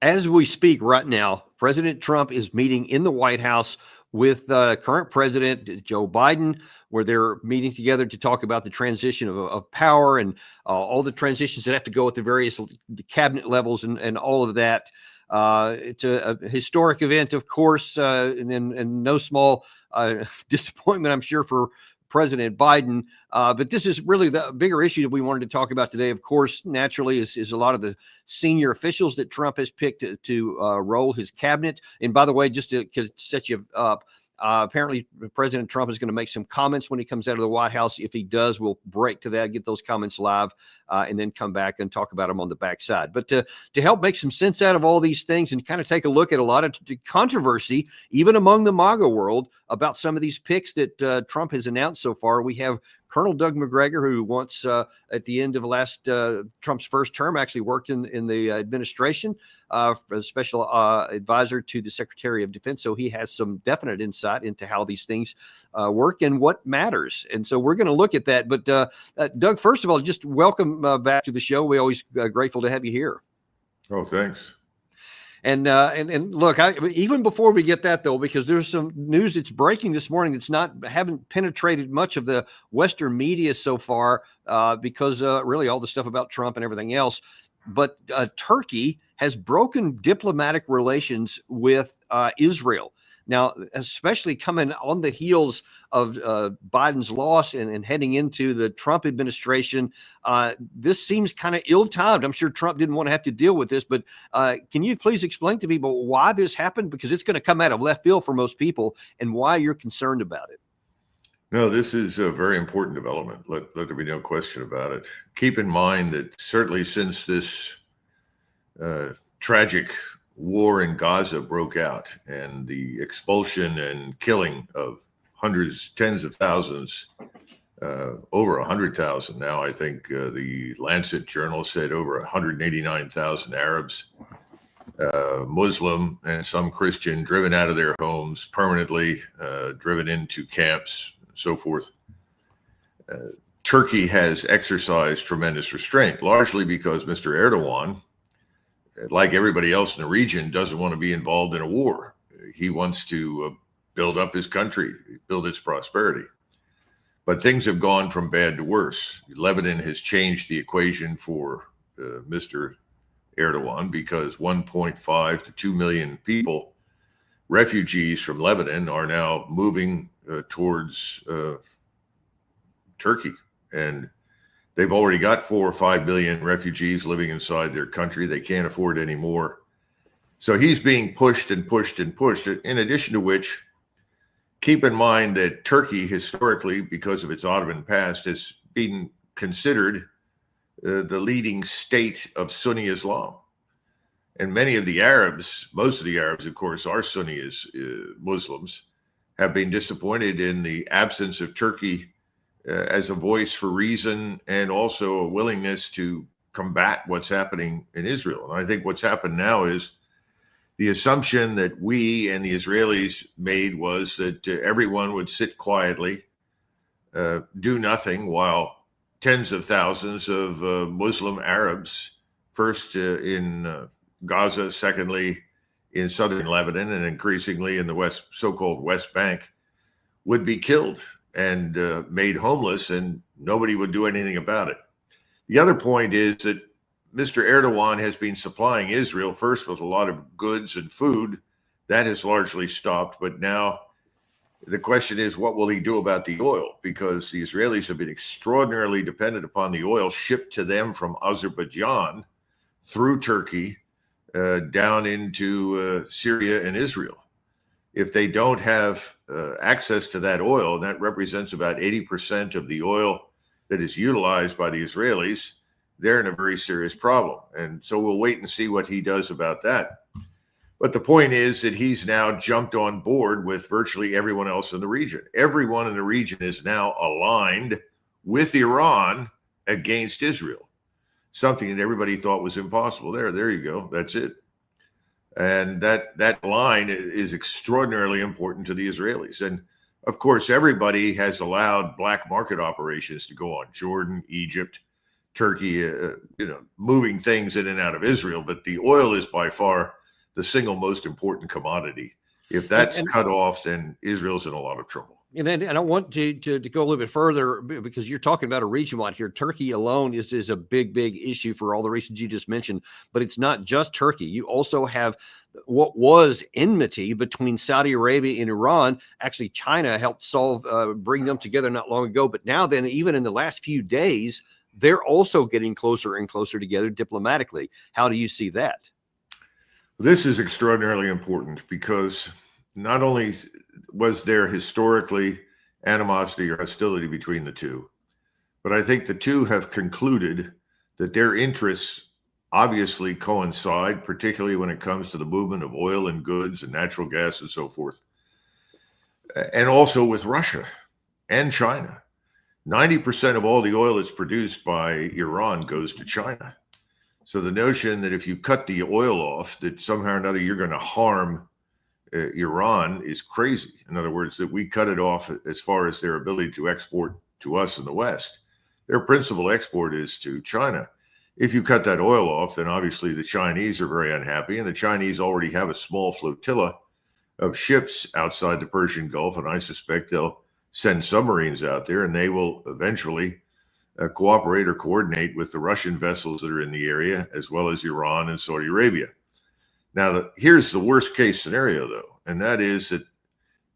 As we speak right now, President Trump is meeting in the White House with current President Joe Biden, where they're meeting together to talk about the transition of power and all the transitions that have to go at the various cabinet levels and all of that. It's a historic event, of course, and no small disappointment, I'm sure, for President Biden. But this is really the bigger issue that we wanted to talk about today. Of course, naturally, is a lot of the senior officials that Trump has picked to roll his cabinet. And by the way, just to set you up, apparently President Trump is going to make some comments when he comes out of the White House. If he does, we'll break to that, get those comments live, and then come back and talk about them on the backside. But to help make some sense out of all these things and kind of take a look at a lot of controversy, even among the MAGA world, about some of these picks that Trump has announced so far, we have Colonel Doug Macgregor, who once at the end of Trump's first term actually worked in the administration, as special advisor to the Secretary of Defense. So he has some definite insight into how these things work and what matters. And so we're going to look at that. But Doug, first of all, just welcome back to the show. We're always grateful to have you here. Oh, thanks. And look, even before we get that, though, because there's some news that's breaking this morning that's haven't penetrated much of the Western media so far, because really all the stuff about Trump and everything else. But Turkey has broken diplomatic relations with Israel. Now, especially coming on the heels of Biden's loss and heading into the Trump administration, this seems kind of ill-timed. I'm sure Trump didn't want to have to deal with this, but can you please explain to people why this happened? Because it's going to come out of left field for most people, and why you're concerned about it. No, this is a very important development. Let there be no question about it. Keep in mind that certainly since this tragic war in Gaza broke out and the expulsion and killing of hundreds, tens of thousands, over 100,000 now, I think the Lancet Journal said over 189,000 Arabs, Muslim and some Christian, driven out of their homes permanently, driven into camps, and so forth. Turkey has exercised tremendous restraint, largely because Mr. Erdogan, like everybody else in the region, doesn't want to be involved in a war. He wants to build up his country, build its prosperity. But things have gone from bad to worse. Lebanon has changed the equation for Mr. Erdogan, because 1.5 to 2 million people, refugees from Lebanon, are now moving towards Turkey. And they've already got 4 or 5 million refugees living inside their country. They can't afford any more. So he's being pushed and pushed and pushed. In addition to which, keep in mind that Turkey historically, because of its Ottoman past, has been considered the leading state of Sunni Islam. And many of the Arabs, most of the Arabs, of course, are Sunni Muslims, have been disappointed in the absence of Turkey as a voice for reason, and also a willingness to combat what's happening in Israel. And I think what's happened now is the assumption that we and the Israelis made was that everyone would sit quietly, do nothing, while tens of thousands of Muslim Arabs, first in Gaza, secondly in southern Lebanon, and increasingly in the so-called West Bank, would be killed and made homeless, and nobody would do anything about it. The other point is that Mr. Erdogan has been supplying Israel first with a lot of goods and food. That has largely stopped, but now the question is, what will he do about the oil? Because the Israelis have been extraordinarily dependent upon the oil shipped to them from Azerbaijan through Turkey down into Syria and Israel. If they don't have access to that oil, and that represents about 80% of the oil that is utilized by the Israelis, they're in a very serious problem. And so we'll wait and see what he does about that. But the point is that he's now jumped on board with virtually everyone else in the region. Everyone in the region is now aligned with Iran against Israel, something that everybody thought was impossible. There you go. That's it. And that line is extraordinarily important to the Israelis. And of course, everybody has allowed black market operations to go on. Jordan, Egypt, Turkey, moving things in and out of Israel, but the oil is by far the single most important commodity. If that's And cut off, then Israel's in a lot of trouble. And I want to go a little bit further, because you're talking about a region wide here. Turkey alone is a big issue for all the reasons you just mentioned. But it's not just Turkey. You also have what was enmity between Saudi Arabia and Iran. Actually, China helped bring them together not long ago. But now then, even in the last few days, they're also getting closer and closer together diplomatically. How do you see that? This is extraordinarily important because not only was there historically animosity or hostility between the two, but I think the two have concluded that their interests obviously coincide, particularly when it comes to the movement of oil and goods and natural gas and so forth, and also with Russia and China. 90% of all the oil that's produced by Iran goes to China. So the notion that if you cut the oil off, that somehow or another you're going to harm Iran is crazy. In other words, that we cut it off as far as their ability to export to us in the West. Their principal export is to China. If you cut that oil off, then obviously the Chinese are very unhappy, and the Chinese already have a small flotilla of ships outside the Persian Gulf, and I suspect they'll send submarines out there, and they will eventually cooperate or coordinate with the Russian vessels that are in the area, as well as Iran and Saudi Arabia. Now, here's the worst case scenario, though, and that is that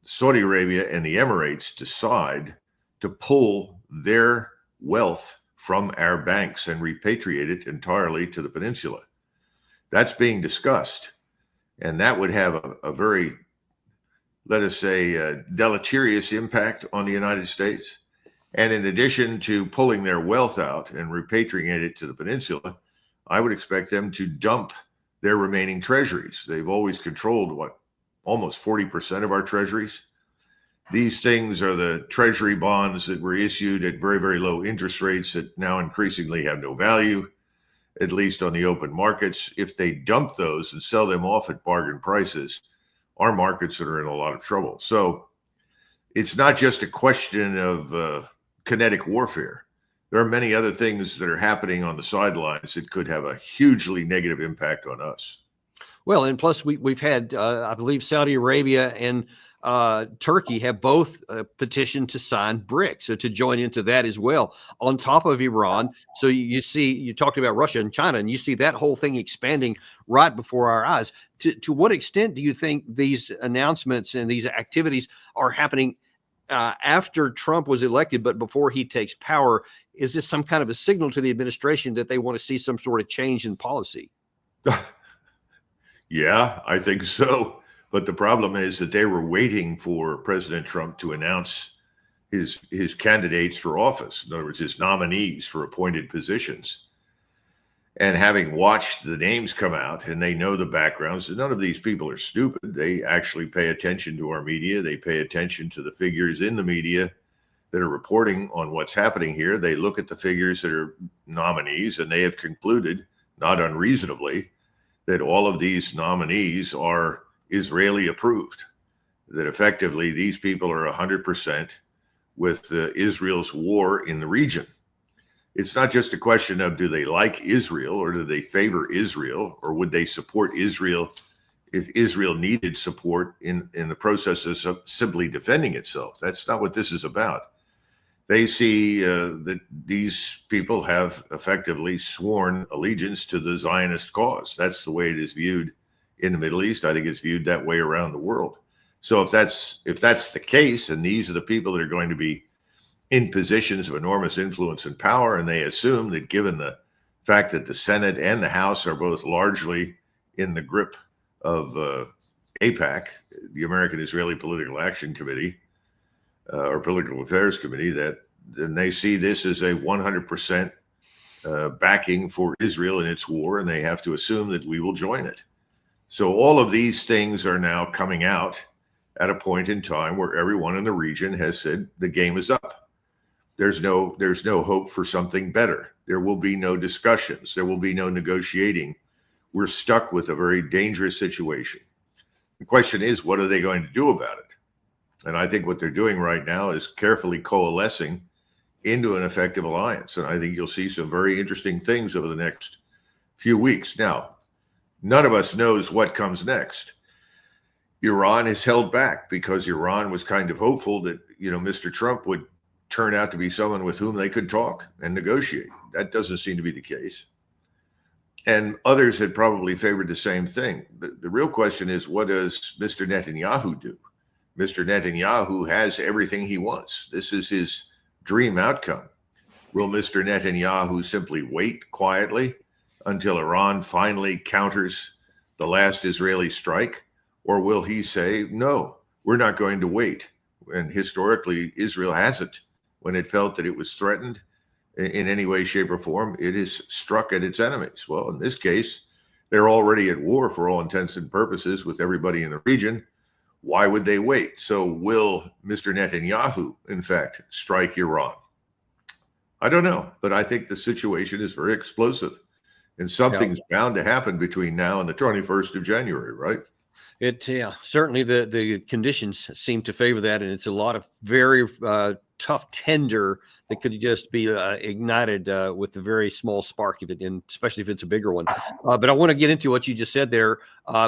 Saudi Arabia and the Emirates decide to pull their wealth from our banks and repatriate it entirely to the peninsula. That's being discussed, and that would have a very, let us say, deleterious impact on the United States. And in addition to pulling their wealth out and repatriating it to the peninsula, I would expect them to dump their remaining treasuries. They've always controlled, almost 40% of our treasuries. These things are the treasury bonds that were issued at very, very low interest rates that now increasingly have no value, at least on the open markets. If they dump those and sell them off at bargain prices, our markets are in a lot of trouble. So it's not just a question of kinetic warfare. There are many other things that are happening on the sidelines that could have a hugely negative impact on us. Well, and plus we've had, I believe, Saudi Arabia and Turkey have both petitioned to sign BRICS, so to join into that as well, on top of Iran. So you talked about Russia and China, and you see that whole thing expanding right before our eyes. To what extent do you think these announcements and these activities are happening after Trump was elected, but before he takes power? Is this some kind of a signal to the administration that they want to see some sort of change in policy? Yeah, I think so. But the problem is that they were waiting for President Trump to announce his candidates for office. In other words, his nominees for appointed positions. And having watched the names come out, and they know the backgrounds, none of these people are stupid. They actually pay attention to our media. They pay attention to the figures in the media that are reporting on what's happening here. They look at the figures that are nominees, and they have concluded, not unreasonably, that all of these nominees are Israeli approved, that effectively these people are 100% with Israel's war in the region. It's not just a question of do they like Israel or do they favor Israel, or would they support Israel if Israel needed support in the process of simply defending itself. That's not what this is about. They see that these people have effectively sworn allegiance to the Zionist cause. That's the way it is viewed in the Middle East. I think it's viewed that way around the world. So if that's the case, and these are the people that are going to be in positions of enormous influence and power, and they assume that given the fact that the Senate and the House are both largely in the grip of AIPAC, the American Israeli Political Action Committee, or Political Affairs Committee, that then they see this as a 100% backing for Israel in its war, and they have to assume that we will join it. So all of these things are now coming out at a point in time where everyone in the region has said the game is up. There's no hope for something better. There will be no discussions. There will be no negotiating. We're stuck with a very dangerous situation. The question is, what are they going to do about it? And I think what they're doing right now is carefully coalescing into an effective alliance. And I think you'll see some very interesting things over the next few weeks. Now, none of us knows what comes next. Iran is held back because Iran was kind of hopeful that, Mr. Trump would turn out to be someone with whom they could talk and negotiate. That doesn't seem to be the case. And others had probably favored the same thing. The real question is, what does Mr. Netanyahu do? Mr. Netanyahu has everything he wants. This is his dream outcome. Will Mr. Netanyahu simply wait quietly until Iran finally counters the last Israeli strike? Or will he say, no, we're not going to wait? And historically, Israel hasn't. When it felt that it was threatened in any way, shape, or form, it is struck at its enemies. Well, in this case, they're already at war for all intents and purposes with everybody in the region. Why would they wait? So will Mr. Netanyahu, in fact, strike Iran? I don't know, but I think the situation is very explosive. And something's bound to happen between now and the 21st of January, right? Certainly the conditions seem to favor that, and it's a lot of very tough tinder that could just be ignited with a very small spark of it, and especially if it's a bigger one. But I want to get into what you just said there,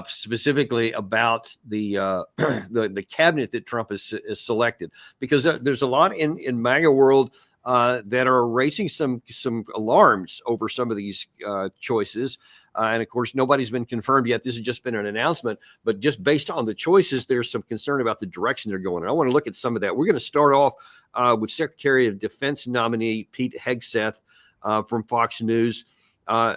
specifically about the the cabinet that Trump has selected, because there's a lot in MAGA world that are raising some alarms over some of these choices. And of course, nobody's been confirmed yet. This has just been an announcement, but just based on the choices, there's some concern about the direction they're going. And I want to look at some of that. We're going to start off with Secretary of Defense nominee Pete Hegseth from Fox News,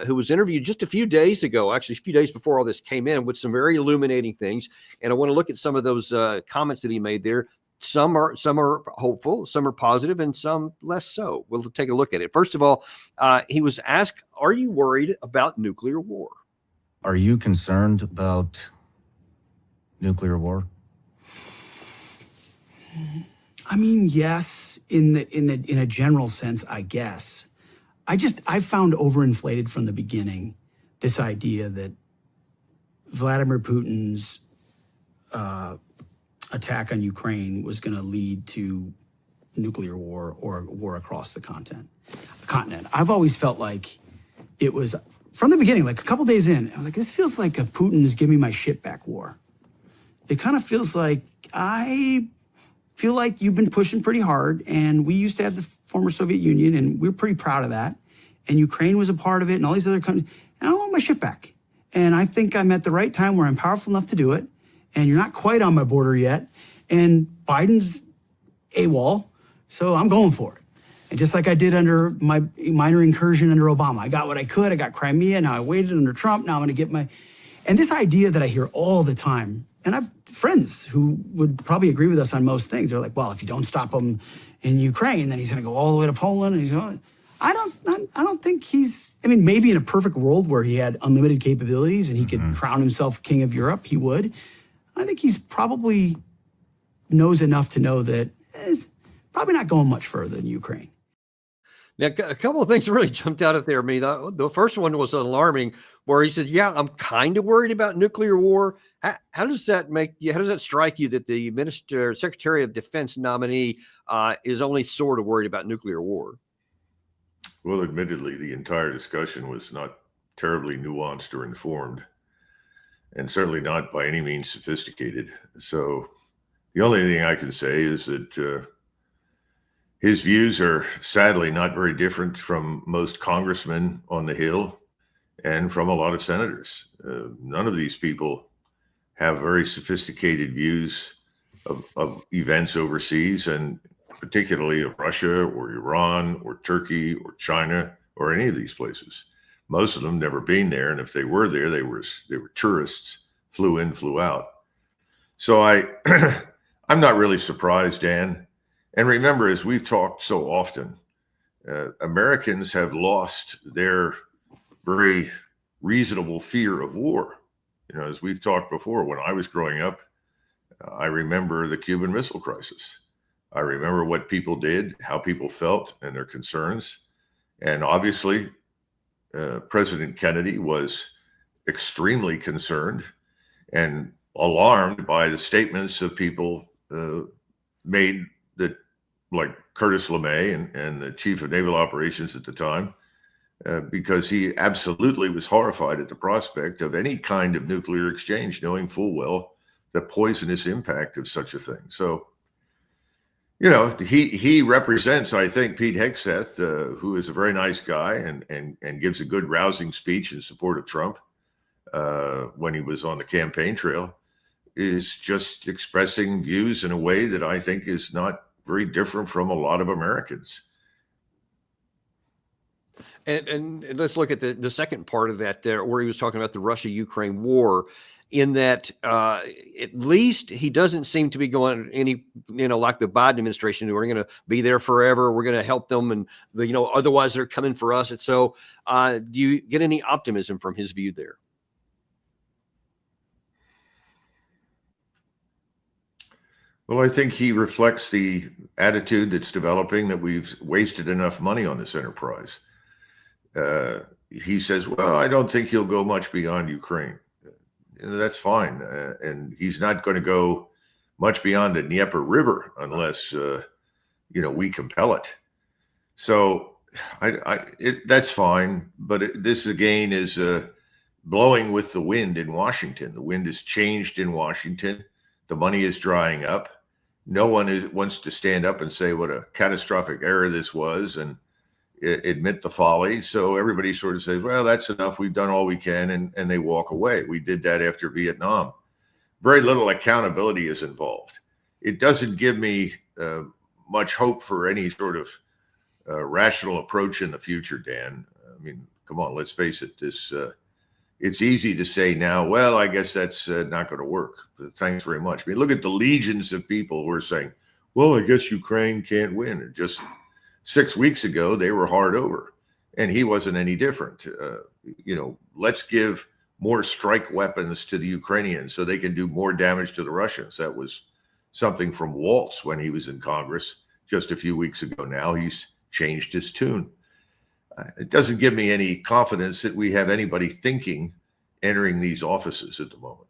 who was interviewed just a few days ago, actually a few days before all this came in, with some very illuminating things. And I want to look at some of those comments that he made there. Some are hopeful, some are positive, and some less so. We'll take a look at it. First of all, he was asked, are you worried about nuclear war? Are you concerned about nuclear war? I mean, yes, in a general sense, I guess. I found overinflated from the beginning this idea that Vladimir Putin's attack on Ukraine was going to lead to nuclear war or war across the continent. I've always felt like it was, from the beginning, like a couple days in, I was like, this feels like a Putin's give me my shit back war. It kind of feels like, I feel like you've been pushing pretty hard, and we used to have the former Soviet Union, and we were pretty proud of that. And Ukraine was a part of it, and all these other countries, and I want my shit back. And I think I'm at the right time where I'm powerful enough to do it. And you're not quite on my border yet. And Biden's AWOL, so I'm going for it. And just like I did under my minor incursion under Obama, I got what I could. I got Crimea. Now I waited under Trump. Now I'm going to get my... And this idea that I hear all the time, and I've friends who would probably agree with us on most things. They're like, well, if you don't stop him in Ukraine, then he's going to go all the way to Poland. And he's going... I don't think he's... I mean, maybe in a perfect world where he had unlimited capabilities and he could crown himself king of Europe, he would. I think he's probably knows enough to know that it's probably not going much further than Ukraine. Now, a couple of things really jumped out at there. Me, the first one was alarming, where he said, "Yeah, I'm kind of worried about nuclear war." How does that make you? How does that strike you that the Secretary of Defense nominee is only sort of worried about nuclear war? Well, admittedly, the entire discussion was not terribly nuanced or informed, and certainly not by any means sophisticated. So the only thing I can say is that his views are sadly not very different from most congressmen on the Hill and from a lot of senators. None of these people have very sophisticated views of events overseas, and particularly of Russia or Iran or Turkey or China or any of these places. Most of them never been there, and if they were there, they were tourists, flew in, flew out. So I'm not really surprised, Dan. And remember, as we've talked so often, Americans have lost their very reasonable fear of war. You know, as we've talked before, when I was growing up, I remember the Cuban Missile Crisis. I remember what people did, how people felt, and their concerns. And obviously, President Kennedy was extremely concerned and alarmed by the statements of people made that, like Curtis LeMay and the chief of naval operations at the time, because he absolutely was horrified at the prospect of any kind of nuclear exchange, knowing full well the poisonous impact of such a thing. So, he represents, I think, Pete Hegseth, who is a very nice guy and gives a good rousing speech in support of Trump when he was on the campaign trail, is just expressing views in a way that I think is not very different from a lot of Americans. And let's look at the second part of that there, where he was talking about the Russia-Ukraine war, in that at least he doesn't seem to be going any, like the Biden administration, who are going to be there forever. We're going to help them. And, otherwise they're coming for us. And so do you get any optimism from his view there? Well, I think he reflects the attitude that's developing, that we've wasted enough money on this enterprise. He says, well, I don't think he'll go much beyond Ukraine. That's fine. And he's not going to go much beyond the Dnieper River unless, we compel it. So that's fine. But this, again, is blowing with the wind in Washington. The wind has changed in Washington. The money is drying up. No one wants to stand up and say what a catastrophic error this was and admit the folly. So everybody sort of says, well, that's enough. We've done all we can. And they walk away. We did that after Vietnam. Very little accountability is involved. It doesn't give me much hope for any sort of rational approach in the future, Dan. I mean, come on, let's face it. It's easy to say now, well, I guess that's not going to work. But thanks very much. I mean, look at the legions of people who are saying, well, I guess Ukraine can't win. And just 6 weeks ago, they were hard over, and he wasn't any different. Let's give more strike weapons to the Ukrainians so they can do more damage to the Russians. That was something from Waltz when he was in Congress just a few weeks ago. Now he's changed his tune. It doesn't give me any confidence that we have anybody thinking entering these offices at the moment.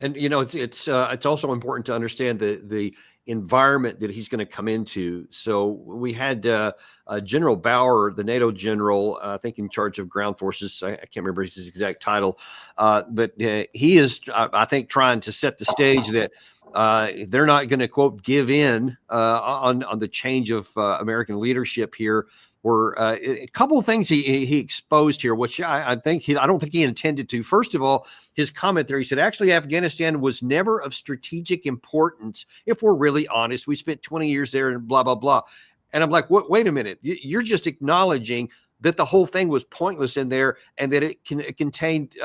And it's also important to understand the environment that he's going to come into. So we had General Bauer, the NATO general, I think in charge of ground forces. I can't remember his exact title, but he is, I think, trying to set the stage that they're not going to, quote, give in on the change of American leadership here. Were a couple of things he exposed here, which I don't think he intended to. First of all, his comment there, he said, actually, Afghanistan was never of strategic importance. If we're really honest, we spent 20 years there and blah, blah, blah. And I'm like, wait a minute. You're just acknowledging that the whole thing was pointless in there and that it contained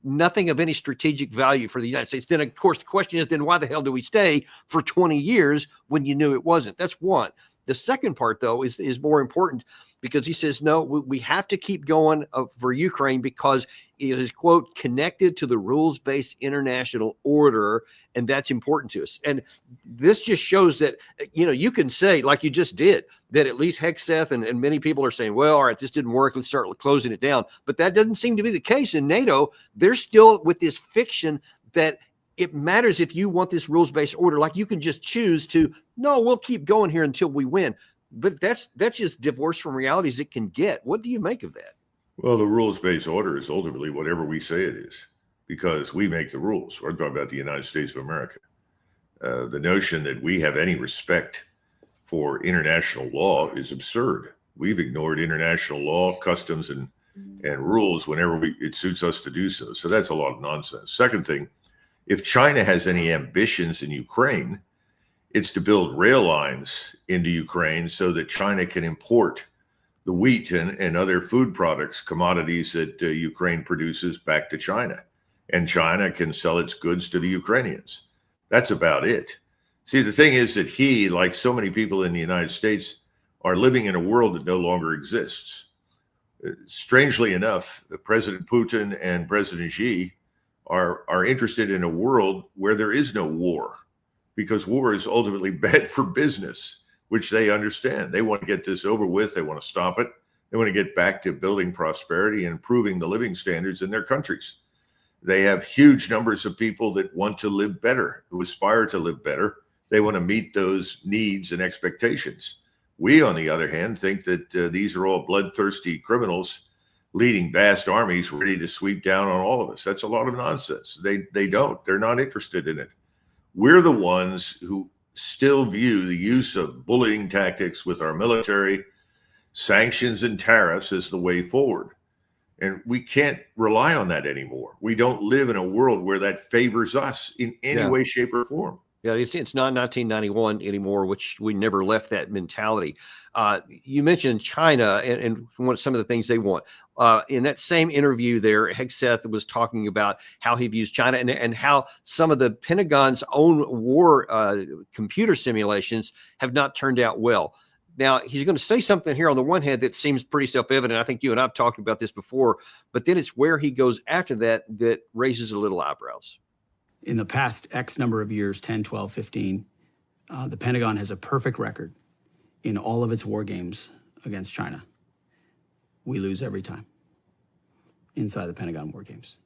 nothing of any strategic value for the United States. Then, of course, the question is, then why the hell do we stay for 20 years when you knew it wasn't? That's one. The second part, though, is more important, because he says, no, we have to keep going for Ukraine because it is, quote, connected to the rules-based international order, and that's important to us. And this just shows that, you can say, like you just did, that at least Hegseth and many people are saying, well, all right, this didn't work, let's start closing it down. But that doesn't seem to be the case in NATO. They're still with this fiction that it matters if you want this rules-based order. Like, you can just choose to, no, we'll keep going here until we win. But that's just divorced from reality as it can get. What do you make of that? Well, the rules-based order is ultimately whatever we say it is, because we make the rules. We're talking about the United States of America. The notion that we have any respect for international law is absurd. We've ignored international law, customs, and rules whenever it suits us to do so. So that's a lot of nonsense. Second thing, if China has any ambitions in Ukraine, it's to build rail lines into Ukraine so that China can import the wheat and other food products, commodities that Ukraine produces, back to China. And China can sell its goods to the Ukrainians. That's about it. See, the thing is that he, like so many people in the United States, are living in a world that no longer exists. Strangely enough, President Putin and President Xi are interested in a world where there is no war, because war is ultimately bad for business, which they understand. They want to get this over with. They want to stop it. They want to get back to building prosperity and improving the living standards in their countries. They have huge numbers of people that want to live better, who aspire to live better. They want to meet those needs and expectations. We, on the other hand, think that these are all bloodthirsty criminals leading vast armies ready to sweep down on all of us. That's a lot of nonsense. They don't. They're not interested in it. We're the ones who still view the use of bullying tactics with our military, sanctions and tariffs as the way forward. And we can't rely on that anymore. We don't live in a world where that favors us in any way, shape, or form. Yeah, it's not 1991 anymore, which we never left that mentality. You mentioned China and some of the things they want. In that same interview there, Hegseth was talking about how he views China and how some of the Pentagon's own war computer simulations have not turned out well. Now, he's going to say something here on the one hand that seems pretty self-evident. I think you and I have talked about this before, but then it's where he goes after that that raises a little eyebrows. In the past X number of years, 10, 12, 15, the Pentagon has a perfect record in all of its war games against China. We lose every time inside the Pentagon war games.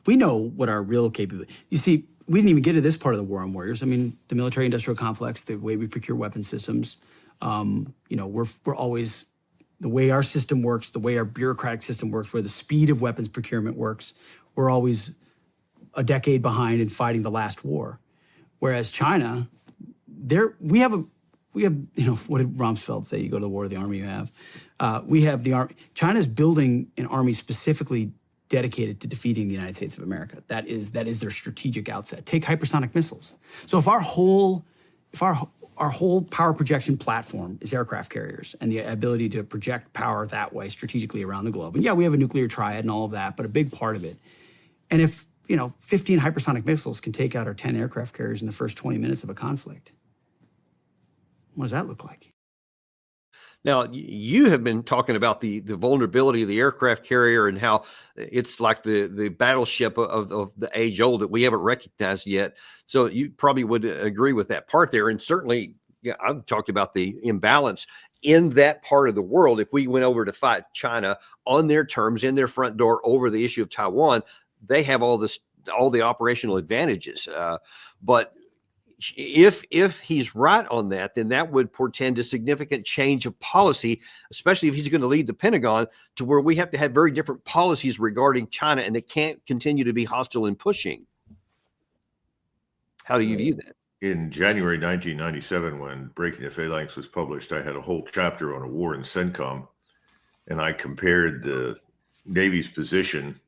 We know what our real capability. You see, we didn't even get to this part of the war on warriors. I mean, the military-industrial complex, the way we procure weapon systems. We're always, the way our system works, the way our bureaucratic system works, where the speed of weapons procurement works, we're always a decade behind in fighting the last war. Whereas China, we have, what did Rumsfeld say? You go to the war of the army you have. We have the army. China's building an army specifically dedicated to defeating the United States of America. That is their strategic outset. Take hypersonic missiles. So if our whole power projection platform is aircraft carriers and the ability to project power that way strategically around the globe. And yeah, we have a nuclear triad and all of that, but a big part of it. And if 15 hypersonic missiles can take out our 10 aircraft carriers in the first 20 minutes of a conflict, what does that look like? Now, you have been talking about the vulnerability of the aircraft carrier and how it's like the battleship of the age old that we haven't recognized yet. So you probably would agree with that part there. And certainly, yeah, I've talked about the imbalance in that part of the world. If we went over to fight China on their terms, in their front door over the issue of Taiwan, they have all the operational advantages. But if he's right on that, then that would portend a significant change of policy, especially if he's going to lead the Pentagon to where we have to have very different policies regarding China, and they can't continue to be hostile and pushing. How do you view that? In January 1997, when Breaking the Phalanx was published, I had a whole chapter on a war in CENTCOM, and I compared the Navy's position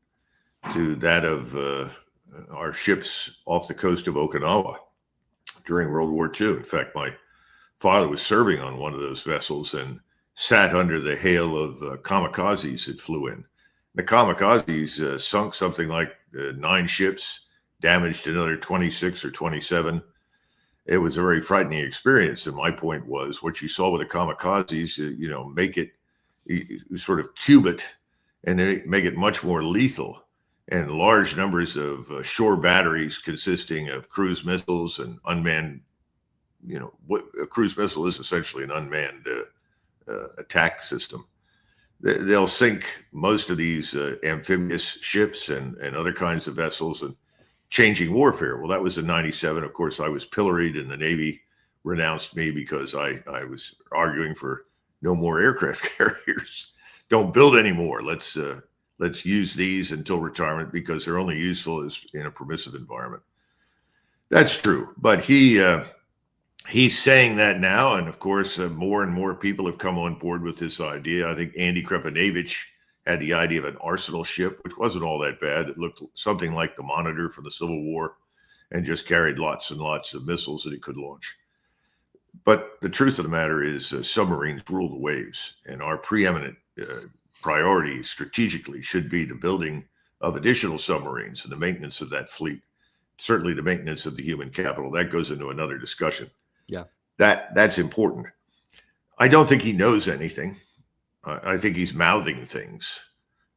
to that of our ships off the coast of Okinawa during World War II. In fact, my father was serving on one of those vessels and sat under the hail of kamikazes that flew in. The kamikazes sunk something like 9 ships, damaged another 26 or 27. It was a very frightening experience. And my point was, what you saw with the kamikazes, make it, sort of cube it, and then make it much more lethal. And large numbers of shore batteries consisting of cruise missiles and unmanned, what a cruise missile is essentially an unmanned attack system. They'll sink most of these amphibious ships and other kinds of vessels and changing warfare. Well, that was in 97. Of course, I was pilloried and the Navy renounced me because I was arguing for no more aircraft carriers. Don't build anymore. Let's use these until retirement because they're only useful as in a permissive environment. That's true, but he's saying that now, and of course, more and more people have come on board with this idea. I think Andy Krepanevich had the idea of an arsenal ship, which wasn't all that bad. It looked something like the Monitor from the Civil War, and just carried lots and lots of missiles that it could launch. But the truth of the matter is, submarines rule the waves, and our preeminent priority strategically should be the building of additional submarines and the maintenance of that fleet. Certainly the maintenance of the human capital. That goes into another discussion. Yeah. That's important. I don't think he knows anything. I think he's mouthing things.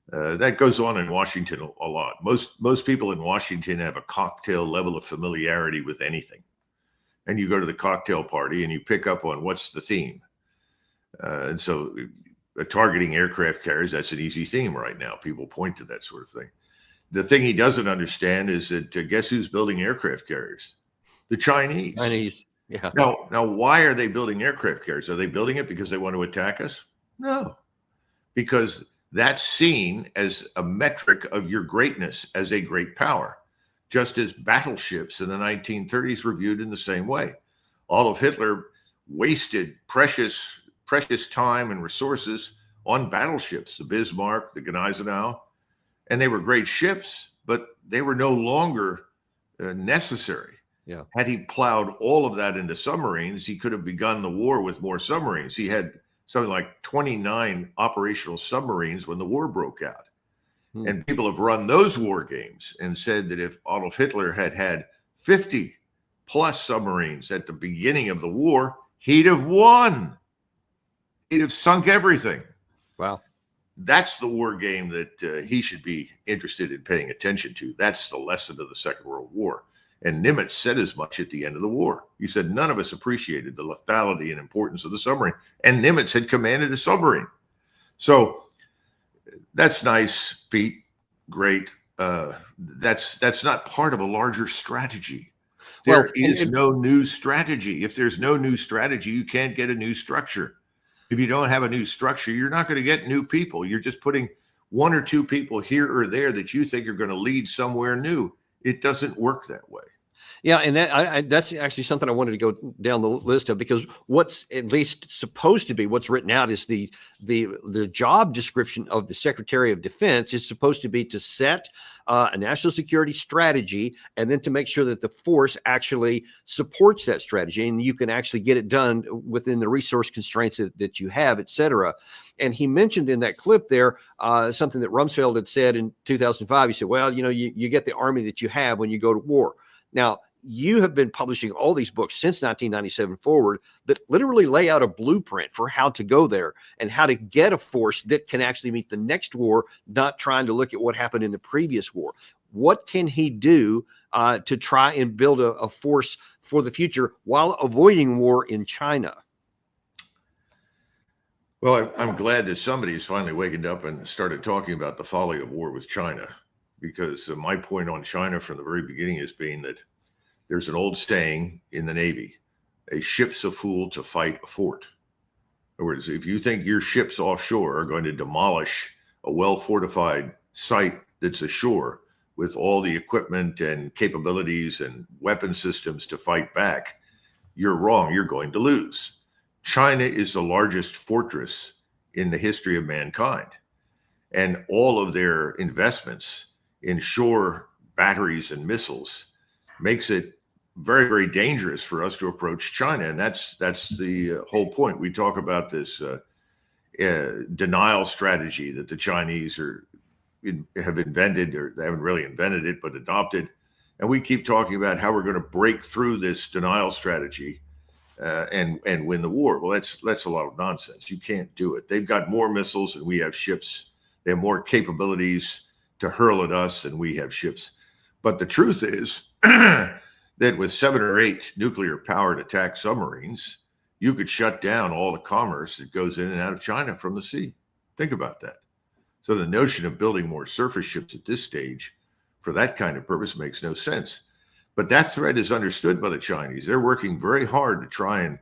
That goes on in Washington a lot. Most people in Washington have a cocktail level of familiarity with anything. And you go to the cocktail party and you pick up on what's the theme. And so targeting aircraft carriers, that's an easy theme right now. People point to that sort of thing. The thing he doesn't understand is that guess who's building aircraft carriers? The Chinese. Yeah. Now, why are they building aircraft carriers? Are they building it because they want to attack us? No, because that's seen as a metric of your greatness as a great power, just as battleships in the 1930s were viewed in the same way. Adolf Hitler wasted precious time and resources on battleships, the Bismarck, the Gneisenau, and they were great ships, but they were no longer necessary. Yeah. Had he plowed all of that into submarines, he could have begun the war with more submarines. He had something like 29 operational submarines when the war broke out. And people have run those war games and said that if Adolf Hitler had had 50 plus submarines at the beginning of the war, he'd have won. He'd have sunk everything. Wow. That's the war game that he should be interested in paying attention to. That's the lesson of the Second World War. And Nimitz said as much at the end of the war. He said, none of us appreciated the lethality and importance of the submarine. And Nimitz had commanded a submarine. So that's nice, Pete. Great. That's not part of a larger strategy. There is no new strategy. If there's no new strategy, you can't get a new structure. If you don't have a new structure, you're not going to get new people. You're just putting one or two people here or there that you think are going to lead somewhere new. It doesn't work that way. Yeah, and that's actually something I wanted to go down the list of, because what's at least supposed to be what's written out is the job description of the Secretary of Defense is supposed to be to set a national security strategy, and then to make sure that the force actually supports that strategy, and you can actually get it done within the resource constraints that you have, et cetera. And he mentioned in that clip there something that Rumsfeld had said in 2005. He said, well, you get the army that you have when you go to war. Now, you have been publishing all these books since 1997 forward that literally lay out a blueprint for how to go there and how to get a force that can actually meet the next war, not trying to look at what happened in the previous war. What can he do to try and build a force for the future while avoiding war in China? Well, I'm glad that somebody's finally wakened up and started talking about the folly of war with China, because my point on China from the very beginning has been that there's an old saying in the Navy: a ship's a fool to fight a fort. In other words, if you think your ships offshore are going to demolish a well-fortified site that's ashore with all the equipment and capabilities and weapon systems to fight back, you're wrong. You're going to lose. China is the largest fortress in the history of mankind, and all of their investments in shore batteries and missiles makes it very, very dangerous for us to approach China. And that's the whole point. We talk about this denial strategy that the Chinese have invented, or they haven't really invented it, but adopted. And we keep talking about how we're going to break through this denial strategy and win the war. Well, that's a lot of nonsense. You can't do it. They've got more missiles than we have ships. They have more capabilities to hurl at us than we have ships. But the truth is that with 7 or 8 nuclear-powered attack submarines, you could shut down all the commerce that goes in and out of China from the sea. Think about that. So the notion of building more surface ships at this stage for that kind of purpose makes no sense. But that threat is understood by the Chinese. They're working very hard to try and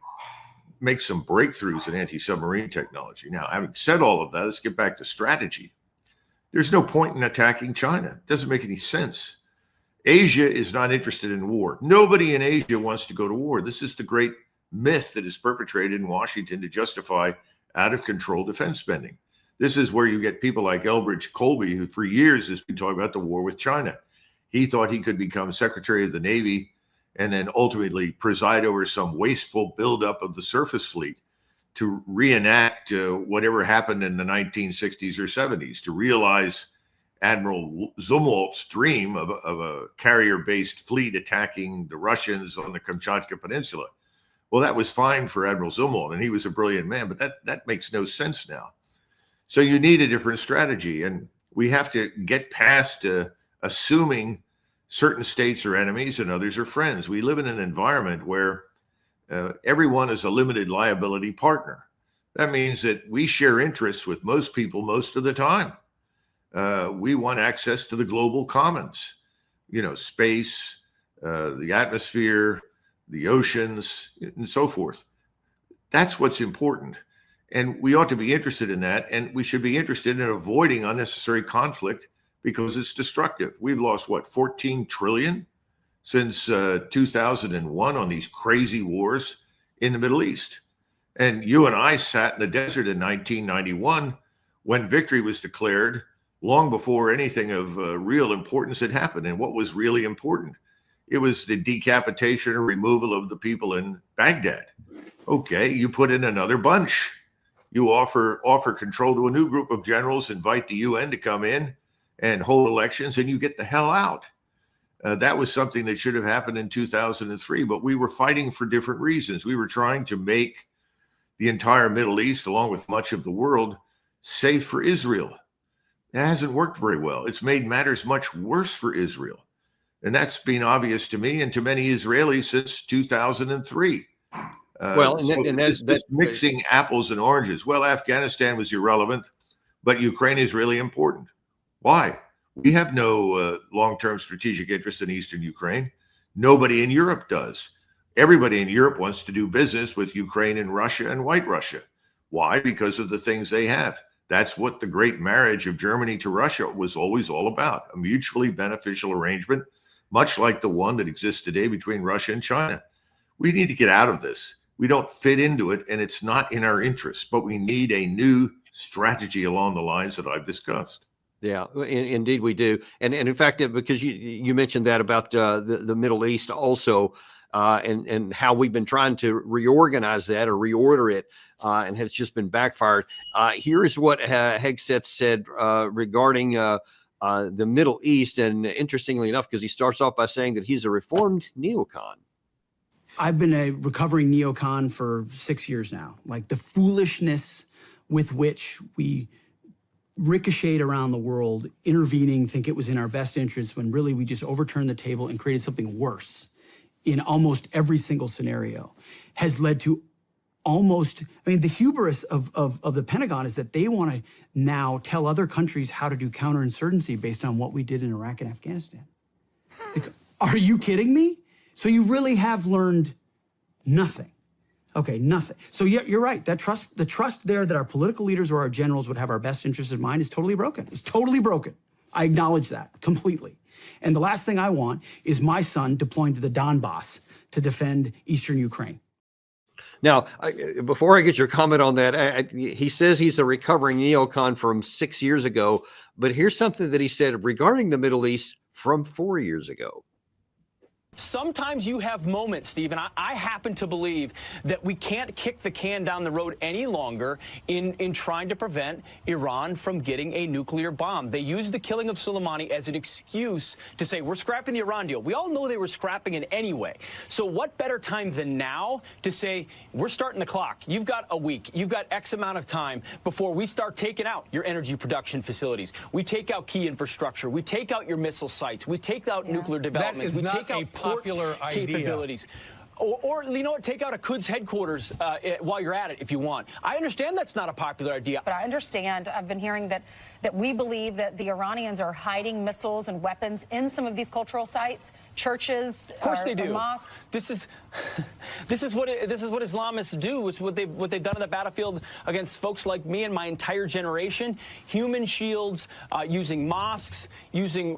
make some breakthroughs in anti-submarine technology. Now, having said all of that, let's get back to strategy. There's no point in attacking China. It doesn't make any sense. Asia is not interested in war. Nobody in Asia wants to go to war. This is the great myth that is perpetrated in Washington to justify out-of-control defense spending. This is where you get people like Elbridge Colby, who for years has been talking about the war with China. He thought he could become Secretary of the Navy and then ultimately preside over some wasteful buildup of the surface fleet to reenact whatever happened in the 1960s or 70s, to realize Admiral Zumwalt's dream of a carrier-based fleet attacking the Russians on the Kamchatka Peninsula. Well, that was fine for Admiral Zumwalt, and he was a brilliant man, but that makes no sense now. So you need a different strategy, and we have to get past assuming certain states are enemies and others are friends. We live in an environment where everyone is a limited liability partner. That means that we share interests with most people most of the time. We want access to the global commons, space, the atmosphere, the oceans, and so forth. That's what's important. And we ought to be interested in that. And we should be interested in avoiding unnecessary conflict because it's destructive. We've lost, what, 14 trillion since 2001 on these crazy wars in the Middle East. And you and I sat in the desert in 1991 when victory was declared, long before anything of real importance had happened. And what was really important? It was the decapitation or removal of the people in Baghdad. Okay, you put in another bunch. You offer control to a new group of generals, invite the UN to come in and hold elections, and you get the hell out. That was something that should have happened in 2003, but we were fighting for different reasons. We were trying to make the entire Middle East, along with much of the world, safe for Israel. It hasn't worked very well. It's made matters much worse for Israel. And that's been obvious to me and to many Israelis since 2003. That's mixing apples and oranges. Well, Afghanistan was irrelevant, but Ukraine is really important. Why? We have no long-term strategic interest in Eastern Ukraine. Nobody in Europe does. Everybody in Europe wants to do business with Ukraine and Russia and White Russia. Why? Because of the things they have. That's what the great marriage of Germany to Russia was always all about, a mutually beneficial arrangement, much like the one that exists today between Russia and China. We need to get out of this. We don't fit into it, and it's not in our interest, but we need a new strategy along the lines that I've discussed. Yeah, indeed we do. And in fact, because you mentioned that about the Middle East also, and how we've been trying to reorganize that or reorder it, and has just been backfired. Here is what Hegseth said regarding the Middle East. And interestingly enough, because he starts off by saying that he's a reformed neocon. I've been a recovering neocon for 6 years now. Like the foolishness with which we ricocheted around the world, intervening, think it was in our best interest, when really we just overturned the table and created something worse in almost every single scenario, has led to almost, I mean, the hubris of the Pentagon is that they want to now tell other countries how to do counterinsurgency based on what we did in Iraq and Afghanistan. Like, are you kidding me? So you really have learned nothing. Okay, nothing. So you're right. The trust there that our political leaders or our generals would have our best interests in mind is totally broken. It's totally broken. I acknowledge that completely. And the last thing I want is my son deploying to the Donbass to defend Eastern Ukraine. Now, before I get your comment on that, he says he's a recovering neocon from 6 years ago, but here's something that he said regarding the Middle East from 4 years ago. Sometimes you have moments, Steve, and I happen to believe that we can't kick the can down the road any longer in trying to prevent Iran from getting a nuclear bomb. They used the killing of Soleimani as an excuse to say, we're scrapping the Iran deal. We all know they were scrapping it anyway. So what better time than now to say, we're starting the clock. You've got a week. You've got X amount of time before we start taking out your energy production facilities. We take out key infrastructure. We take out your missile sites. We take out nuclear developments. We take out popular capabilities. Or, you know what, take out a Quds headquarters while you're at it if you want. I understand that's not a popular idea. But I understand, I've been hearing that we believe that the Iranians are hiding missiles and weapons in some of these cultural sites, churches, of course they do. Mosques. This is what Islamists do. Is what they've done on the battlefield against folks like me and my entire generation. Human shields, using mosques, using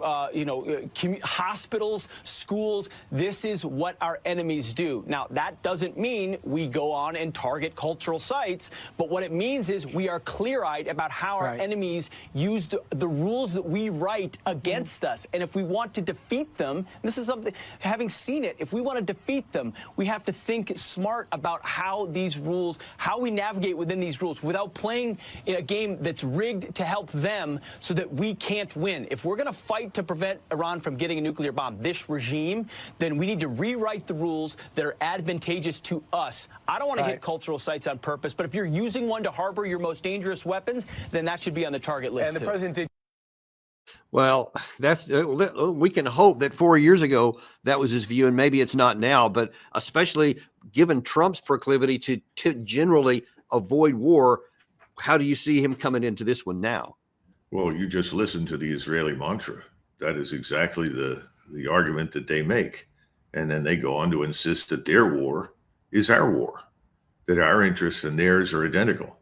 hospitals, schools. This is what our enemies do. Now that doesn't mean we go on and target cultural sites, but what it means is we are clear-eyed about how our enemies use the rules that we write against us. And if we want to defeat them, this is something, having seen it, if we want to defeat them, we have to think smart about how these rules, how we navigate within these rules without playing in a game that's rigged to help them so that we can't win. If we're going to fight to prevent Iran from getting a nuclear bomb, this regime, then we need to rewrite the rules that are advantageous to us. I don't want to hit cultural sites on purpose, but if you're using one to harbor your most dangerous weapons, then that should be on the target list. And the president did. Well, that's we can hope that 4 years ago that was his view, and maybe it's not now. But especially given Trump's proclivity to generally avoid war, how do you see him coming into this one now? Well, you just listen to the Israeli mantra. That is exactly the argument that they make. And then they go on to insist that their war is our war, that our interests and theirs are identical.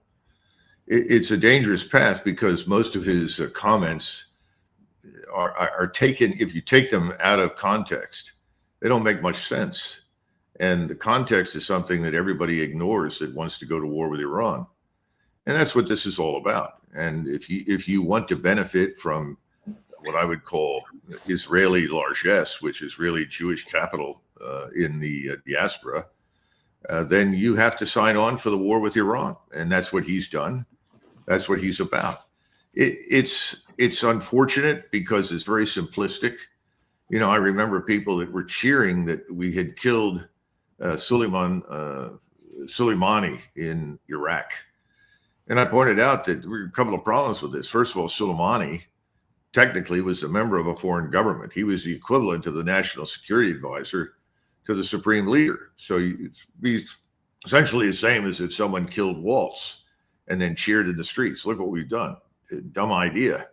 It's a dangerous path because most of his comments are taken, if you take them out of context, they don't make much sense. And the context is something that everybody ignores that wants to go to war with Iran. And that's what this is all about. And if you want to benefit from what I would call Israeli largesse, which is really Jewish capital in the diaspora, then you have to sign on for the war with Iran. And that's what he's done. That's what he's about. It's unfortunate because it's very simplistic. You know, I remember people that were cheering that we had killed Soleimani in Iraq. And I pointed out that there were a couple of problems with this. First of all, Soleimani technically was a member of a foreign government. He was the equivalent of the national security advisor to the supreme leader. So he's essentially the same as if someone killed Waltz and then cheered in the streets. Look what we've done. Dumb idea.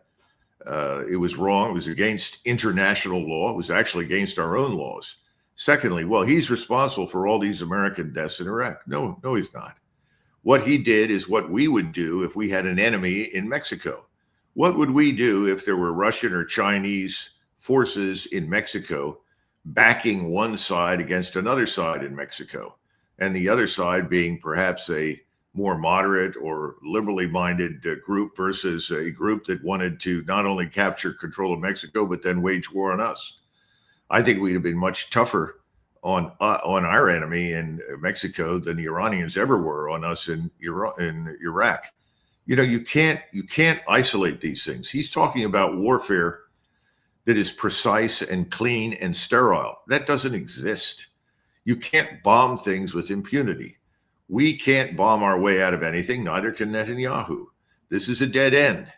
It was wrong. It was against international law. It was actually against our own laws. Secondly, well, he's responsible for all these American deaths in Iraq. No, he's not. What he did is what we would do if we had an enemy in Mexico. What would we do if there were Russian or Chinese forces in Mexico backing one side against another side in Mexico, and the other side being perhaps a more moderate or liberally minded group versus a group that wanted to not only capture control of Mexico, but then wage war on us? I think we'd have been much tougher on our enemy in Mexico than the Iranians ever were on us in Iraq. You know, you can't isolate these things. He's talking about warfare that is precise and clean and sterile. That doesn't exist. You can't bomb things with impunity. We can't bomb our way out of anything, neither can Netanyahu. This is a dead end.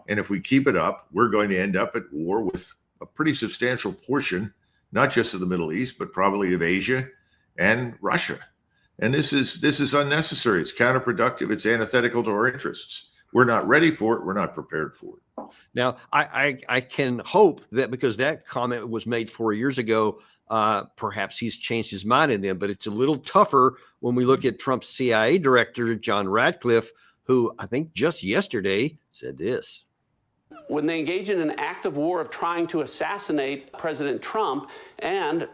And if we keep it up, we're going to end up at war with a pretty substantial portion, not just of the Middle East, but probably of Asia and Russia. And this is unnecessary. It's counterproductive. It's antithetical to our interests. We're not ready for it. We're not prepared for it. Now, I can hope that because that comment was made 4 years ago, perhaps he's changed his mind in them. But it's a little tougher when we look at Trump's CIA director, John Ratcliffe, who I think just yesterday said this. When they engage in an active war of trying to assassinate President Trump, and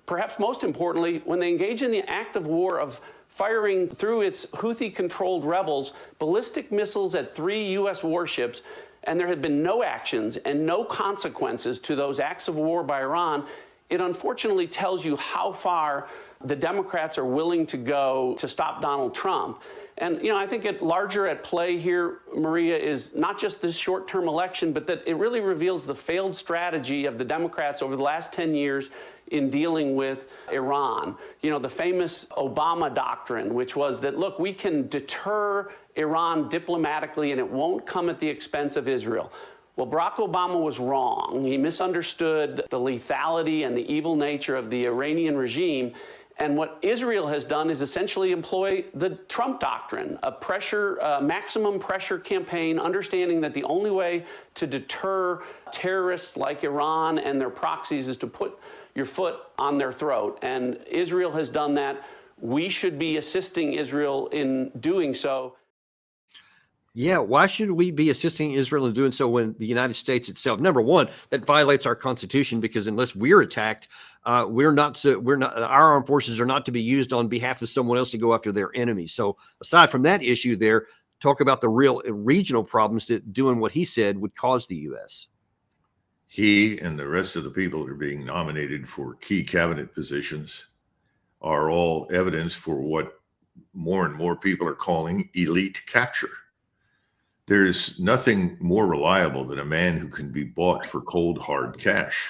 perhaps most importantly, when they engage in the active war of firing through its Houthi-controlled rebels ballistic missiles at 3 U.S. warships, and there had been no actions and no consequences to those acts of war by Iran, it unfortunately tells you how far the Democrats are willing to go to stop Donald Trump. And, you know, I think larger at play here, Maria, is not just this short-term election, but that it really reveals the failed strategy of the Democrats over the last 10 years in dealing with Iran. You know, the famous Obama doctrine, which was that, look, we can deter Iran diplomatically and it won't come at the expense of Israel. Well, Barack Obama was wrong. He misunderstood the lethality and the evil nature of the Iranian regime. And what Israel has done is essentially employ the Trump doctrine, a maximum pressure campaign, understanding that the only way to deter terrorists like Iran and their proxies is to put your foot on their throat. And Israel has done that. We should be assisting Israel in doing so. Yeah, why should we be assisting Israel in doing so when the United States itself, number one, that violates our Constitution, because unless we're attacked, our armed forces are not to be used on behalf of someone else to go after their enemies. So aside from that issue there, talk about the real regional problems that doing what he said would cause the U.S. He and the rest of the people that are being nominated for key cabinet positions are all evidence for what more and more people are calling elite capture. There's nothing more reliable than a man who can be bought for cold, hard cash.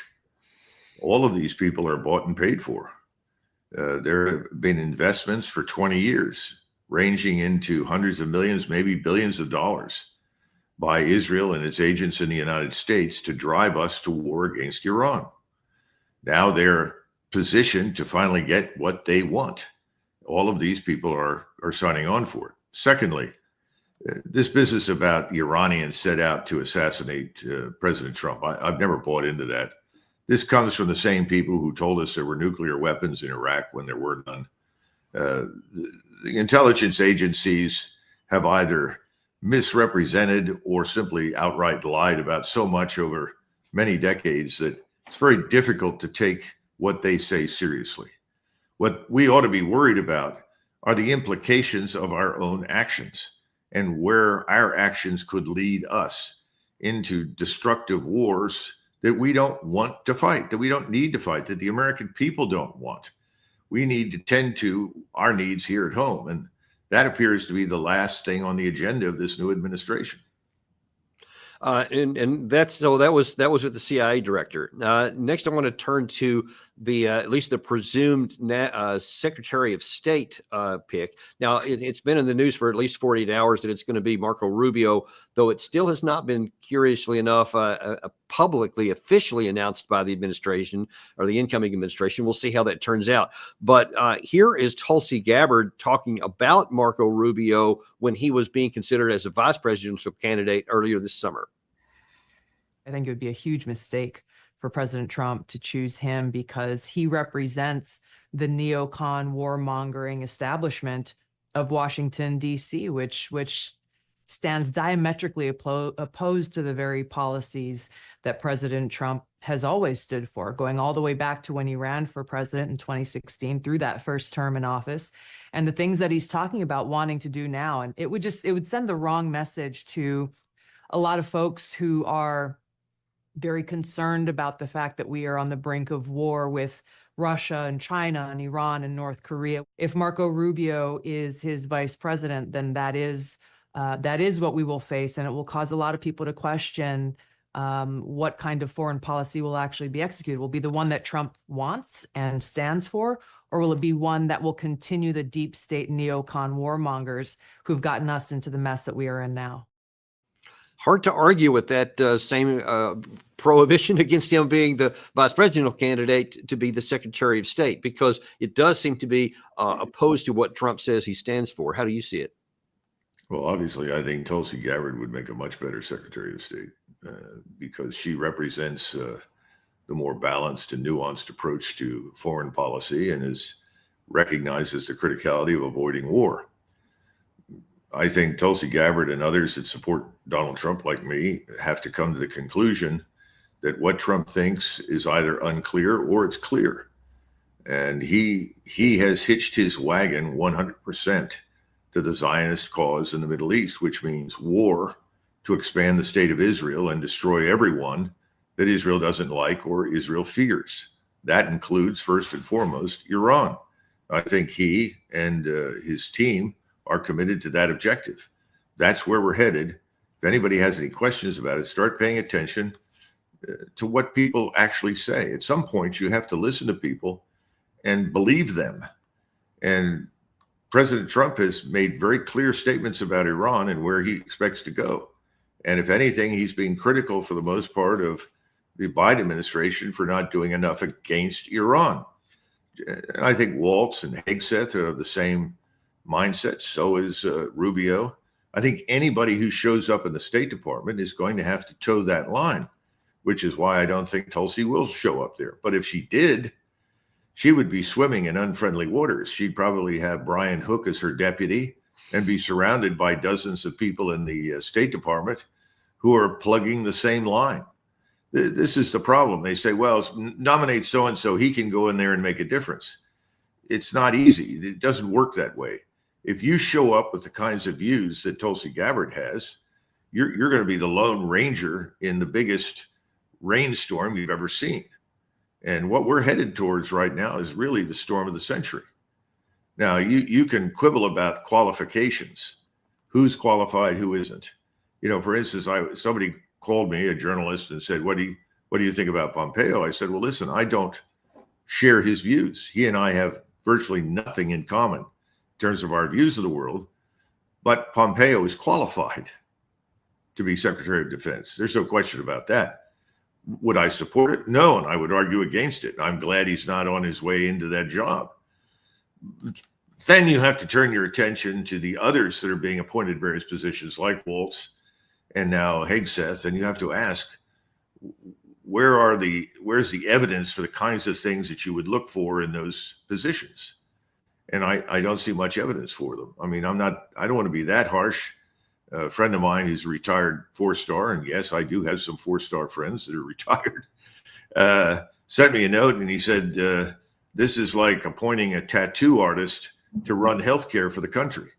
All of these people are bought and paid for. There have been investments for 20 years, ranging into hundreds of millions, maybe billions of dollars by Israel and its agents in the United States to drive us to war against Iran. Now they're positioned to finally get what they want. All of these people are signing on for it. Secondly, this business about the Iranians set out to assassinate President Trump, I've never bought into that. This comes from the same people who told us there were nuclear weapons in Iraq when there were none. The intelligence agencies have either misrepresented or simply outright lied about so much over many decades that it's very difficult to take what they say seriously. What we ought to be worried about are the implications of our own actions and where our actions could lead us into destructive wars that we don't want to fight, that we don't need to fight, that the American people don't want. We need to tend to our needs here at home. And that appears to be the last thing on the agenda of this new administration. And that's so that was with the CIA director. Next, I want to turn to the at least the presumed Secretary of State pick. Now, it's been in the news for at least 48 hours that it's going to be Marco Rubio, though it still has not been, curiously enough, publicly, officially announced by the administration or the incoming administration. We'll see how that turns out. But here is Tulsi Gabbard talking about Marco Rubio when he was being considered as a vice presidential candidate earlier this summer. I think it would be a huge mistake for President Trump to choose him because he represents the neocon warmongering establishment of Washington, D.C., which stands diametrically opposed to the very policies that President Trump has always stood for, going all the way back to when he ran for president in 2016 through that first term in office, and the things that he's talking about wanting to do now. And it would send the wrong message to a lot of folks who are very concerned about the fact that we are on the brink of war with Russia and China and Iran and North Korea. If Marco Rubio is his vice president, then that is what we will face, and it will cause a lot of people to question what kind of foreign policy will actually be executed. Will it be the one that Trump wants and stands for, or will it be one that will continue the deep state neocon warmongers who've gotten us into the mess that we are in now? Hard to argue with that same prohibition against him being the vice presidential candidate to be the Secretary of State, because it does seem to be opposed to what Trump says he stands for. How do you see it? Well, obviously, I think Tulsi Gabbard would make a much better Secretary of State because she represents the more balanced and nuanced approach to foreign policy and recognizes the criticality of avoiding war. I think Tulsi Gabbard and others that support Donald Trump, like me, have to come to the conclusion that what Trump thinks is either unclear or it's clear. And he has hitched his wagon 100% to the Zionist cause in the Middle East, which means war to expand the state of Israel and destroy everyone that Israel doesn't like or Israel fears. That includes, first and foremost, Iran. I think he and his team are committed to that objective. That's where we're headed. If anybody has any questions about it, start paying attention to what people actually say. At some point, you have to listen to people and believe them. And President Trump has made very clear statements about Iran and where he expects to go. And if anything, he's being critical for the most part of the Biden administration for not doing enough against Iran. And I think Waltz and Hegseth are of the same mindset. So is Rubio. I think anybody who shows up in the State Department is going to have to toe that line, which is why I don't think Tulsi will show up there. But if she did, she would be swimming in unfriendly waters. She'd probably have Brian Hook as her deputy and be surrounded by dozens of people in the State Department who are plugging the same line. This is the problem. They say, well, nominate so-and-so, he can go in there and make a difference. It's not easy. It doesn't work that way. If you show up with the kinds of views that Tulsi Gabbard has, you're going to be the lone ranger in the biggest rainstorm you've ever seen. And what we're headed towards right now is really the storm of the century. Now, you can quibble about qualifications. Who's qualified, who isn't? You know, for instance, somebody called me, a journalist, and said, what do you think about Pompeo? I said, well, listen, I don't share his views. He and I have virtually nothing in common in terms of our views of the world, but Pompeo is qualified to be Secretary of Defense. There's no question about that. Would I support it? No, and I would argue against it. I'm glad he's not on his way into that job. Then you have to turn your attention to the others that are being appointed in various positions, like Waltz and now Hegseth, and you have to ask, where's the evidence for the kinds of things that you would look for in those positions? And I don't see much evidence for them. I mean, I don't want to be that harsh. A friend of mine who's a retired 4-star, and yes, I do have some 4-star friends that are retired, sent me a note, and he said, this is like appointing a tattoo artist to run healthcare for the country.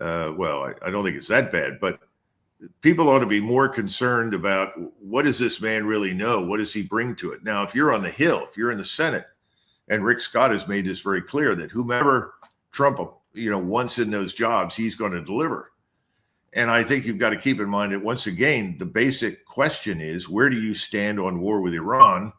Well, I don't think it's that bad, but people ought to be more concerned about what does this man really know? What does he bring to it? Now, if you're on the Hill, if you're in the Senate, and Rick Scott has made this very clear that whomever Trump, wants in those jobs, he's going to deliver. And I think you've got to keep in mind that once again, the basic question is, where do you stand on war with Iran?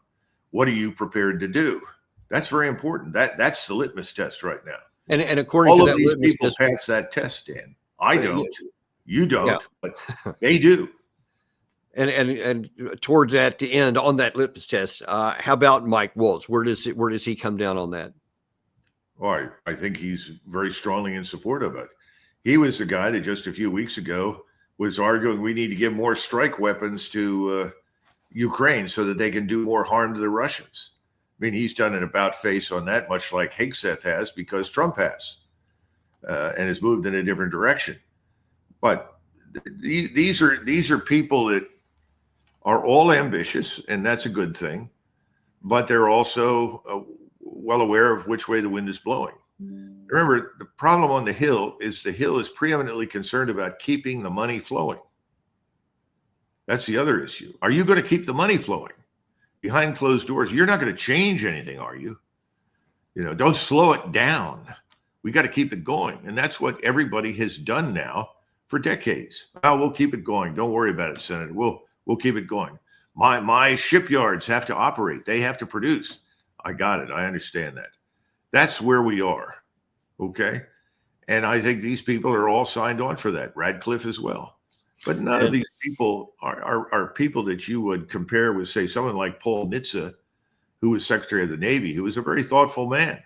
What are you prepared to do? That's very important. That's the litmus test right now. And according all to of that these litmus people test, pass that test, Dan. I don't. You don't, Yeah. but they do. and towards that to end on that litmus test, how about Mike Waltz? Where does he come down on that? Oh, I think he's very strongly in support of it. He was the guy that just a few weeks ago was arguing we need to give more strike weapons to Ukraine so that they can do more harm to the Russians. I mean, he's done an about face on that, much like Hegseth has, because Trump has, and has moved in a different direction. But these are people that are all ambitious, and that's a good thing. But they're also well aware of which way the wind is blowing. Remember, the problem on the Hill is preeminently concerned about keeping the money flowing. That's the other issue. Are you going to keep the money flowing behind closed doors? You're not going to change anything, are you? Don't slow it down. We got to keep it going. And that's what everybody has done now for decades. Oh, we'll keep it going. Don't worry about it, Senator. We'll keep it going. My shipyards have to operate. They have to produce. I got it. I understand that. That's where we are. Okay. And I think these people are all signed on for that. Radcliffe as well. But none of these people are people that you would compare with, say, someone like Paul Nitze, who was Secretary of the Navy, who was a very thoughtful man.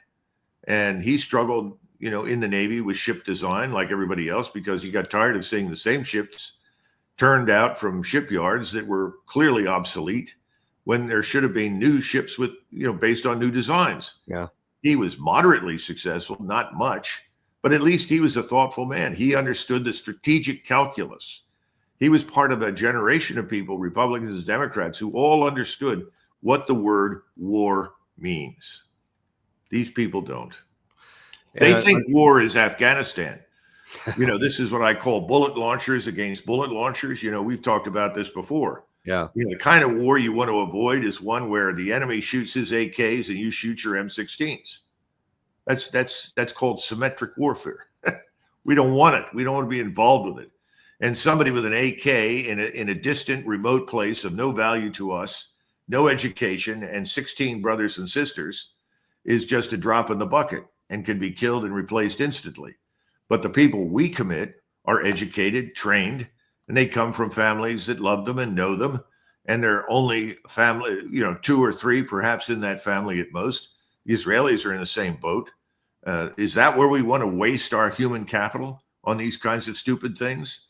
And he struggled, in the Navy with ship design like everybody else because he got tired of seeing the same ships turned out from shipyards that were clearly obsolete when there should have been new ships with, based on new designs. Yeah. He was moderately successful, not much, but at least he was a thoughtful man. He understood the strategic calculus. He was part of a generation of people, Republicans and Democrats, who all understood what the word war means. These people don't. They think war is Afghanistan. This is what I call bullet launchers against bullet launchers. We've talked about this before. Yeah. The kind of war you want to avoid is one where the enemy shoots his AKs and you shoot your M16s. That's called symmetric warfare. We don't want it. We don't want to be involved with it. And somebody with an AK in a distant, remote place of no value to us, no education, and 16 brothers and sisters is just a drop in the bucket and can be killed and replaced instantly. But the people we commit are educated, trained, and they come from families that love them and know them. And they're only family, 2 or 3, perhaps in that family at most. The Israelis are in the same boat. Is that where we want to waste our human capital on these kinds of stupid things?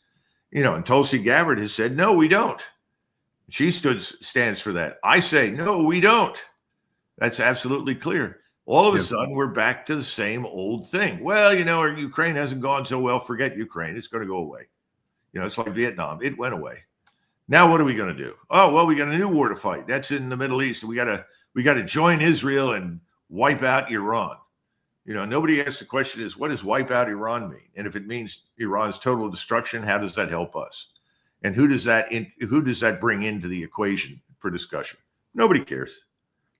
And Tulsi Gabbard has said, no, we don't. She stands for that. I say, no, we don't. That's absolutely clear. All of a sudden, we're back to the same old thing. Well, Ukraine hasn't gone so well. Forget Ukraine. It's going to go away. It's like Vietnam. It went away. Now, what are we going to do? Oh, well, we got a new war to fight. That's in the Middle East. We got to join Israel and wipe out Iran. Nobody asks the question is, what does wipe out Iran mean? And if it means Iran's total destruction, how does that help us? And who does that bring into the equation for discussion? Nobody cares.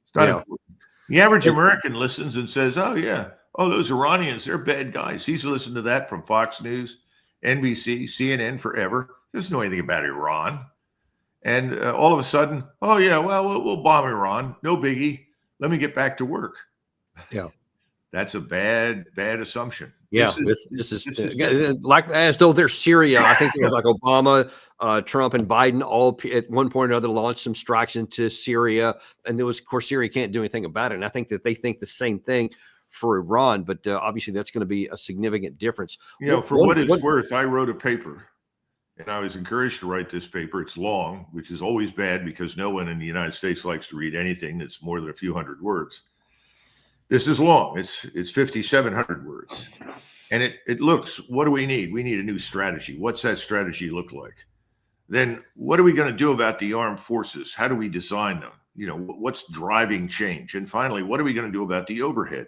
It's not important. The average American listens and says, oh, yeah. Oh, those Iranians, they're bad guys. He's listened to that from Fox News, NBC, CNN forever. Doesn't know anything about Iran. And all of a sudden, oh, yeah, well, we'll bomb Iran. No biggie. Let me get back to work. Yeah. That's a bad assumption. Yeah, this is like as though they're Syria. I think it was like Obama, Trump, and Biden all at one point or another launched some strikes into Syria, and there was, of course, Syria can't do anything about it. And I think that they think the same thing for Iran, but obviously that's going to be a significant difference. For what it's worth, I wrote a paper, and I was encouraged to write this paper. It's long, which is always bad because no one in the United States likes to read anything that's more than a few hundred words. This is long. It's 5,700 words. And it looks, what do we need? We need a new strategy. What's that strategy look like? Then what are we going to do about the armed forces? How do we design them? You know, what's driving change? And finally, what are we going to do about the overhead?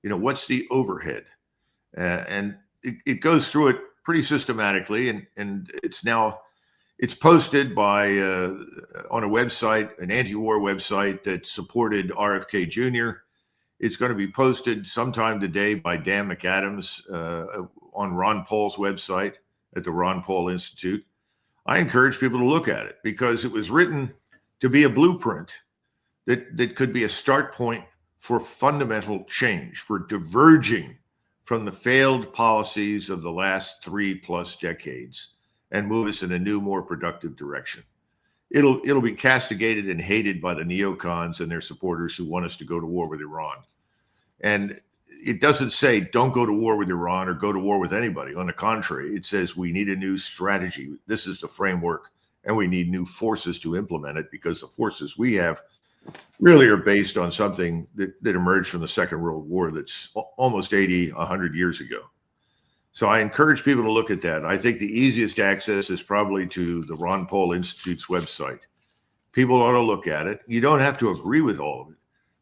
You know, what's the overhead? And it goes through it pretty systematically. And it's posted by on a website, an anti-war website that supported RFK Jr. It's going to be posted sometime today by Dan McAdams on Ron Paul's website at the Ron Paul Institute. I encourage people to look at it because it was written to be a blueprint that could be a start point for fundamental change, for diverging from the failed policies of the last 3+ decades and move us in a new, more productive direction. It'll be castigated and hated by the neocons and their supporters who want us to go to war with Iran. And it doesn't say don't go to war with Iran or go to war with anybody. On the contrary, it says we need a new strategy. This is the framework, and we need new forces to implement it because the forces we have really are based on something that emerged from the Second World War that's almost 100 years ago. So I encourage people to look at that. I think the easiest access is probably to the Ron Paul Institute's website. People ought to look at it. You don't have to agree with all of it,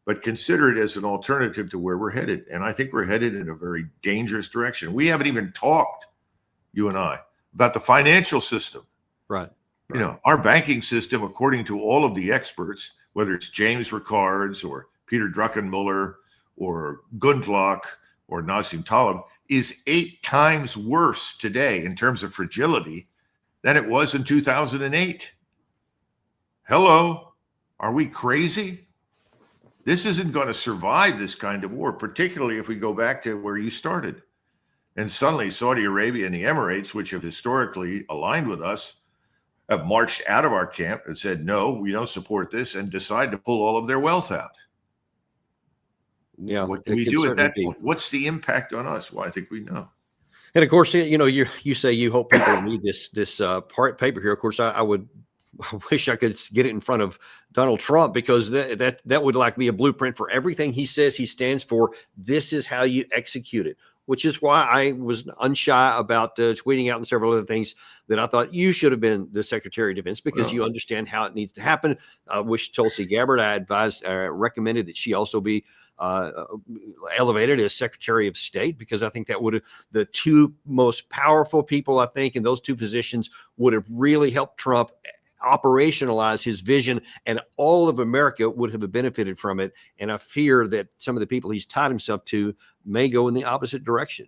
but consider it as an alternative to where we're headed. And I think we're headed in a very dangerous direction. We haven't even talked, you and I, about the financial system. Right. You know, our banking system, according to all of the experts, whether it's James Ricards or Peter Druckenmiller or Gundlach or Nassim Taleb, is 8 times worse today in terms of fragility than it was in 2008. Hello, are we crazy? This isn't going to survive this kind of war, particularly if we go back to where you started. And suddenly Saudi Arabia and the Emirates, which have historically aligned with us, have marched out of our camp and said, no, we don't support this, and decide to pull all of their wealth out. Yeah, what do we do at that point? What's the impact on us? Well, I think we know. And of course, you know, you say you hope people read this part paper here. Of course, I wish I could get it in front of Donald Trump, because that would like be a blueprint for everything he says he stands for. This is how you execute it, which is why I was unshy about tweeting out and several other things that I thought you should have been the Secretary of Defense, because you understand how it needs to happen. I wish Tulsi Gabbard, I recommended that she also be elevated as Secretary of State, because I think that would have, the two most powerful people, I think, in those two positions would have really helped Trump operationalize his vision, and all of America would have benefited from it. And I fear that some of the people he's tied himself to may go in the opposite direction.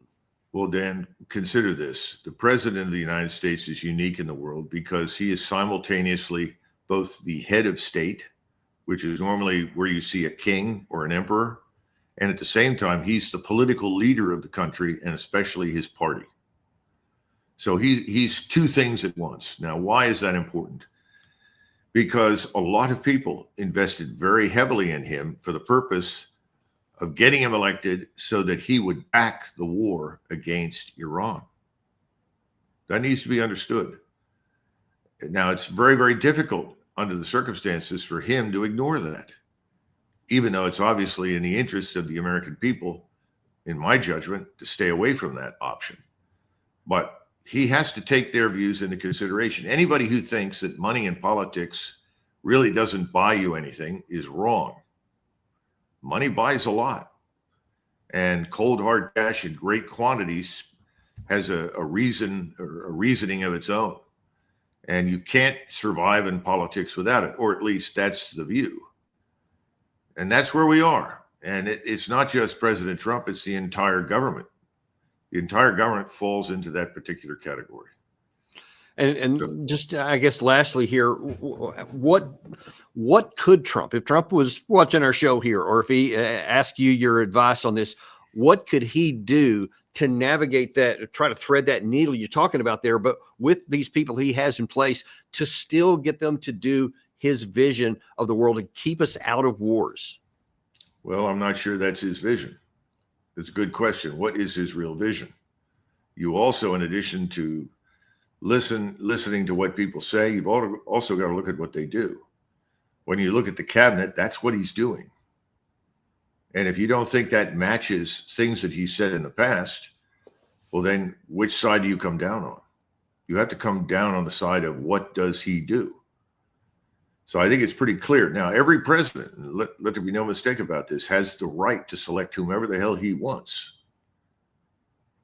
Well, Dan, consider this. The President of the United States is unique in the world because he is simultaneously both the head of state, which is normally where you see a king or an emperor, and at the same time, he's the political leader of the country, and especially his party. So he's two things at once. Now, why is that important? Because a lot of people invested very heavily in him for the purpose of getting him elected so that he would back the war against Iran. That needs to be understood. Now, it's very, very difficult under the circumstances for him to ignore that, even though it's obviously in the interest of the American people, in my judgment, to stay away from that option. But he has to take their views into consideration. Anybody who thinks that money in politics really doesn't buy you anything is wrong. Money buys a lot, and cold hard cash in great quantities has a reason or a reasoning of its own. And you can't survive in politics without it, or at least that's the view. And that's where we are. And it's not just President Trump, it's the entire government. The entire government falls into that particular category. And just, I guess, lastly here, what could Trump, if Trump was watching our show here, or if he asked you your advice on this, what could he do to navigate that, try to thread that needle you're talking about there, but with these people he has in place to still get them to do his vision of the world and keep us out of wars? Well, I'm not sure that's his vision. It's a good question. What is his real vision? You also, in addition to listening to what people say. You've also got to look at what they do. When you look at the cabinet, that's what he's doing. And if you don't think that matches things that he said in the past, well, then which side do you come down on? You have to come down on the side of what does he do? So I think it's pretty clear. Now, every president, let there be no mistake about this, has the right to select whomever the hell he wants.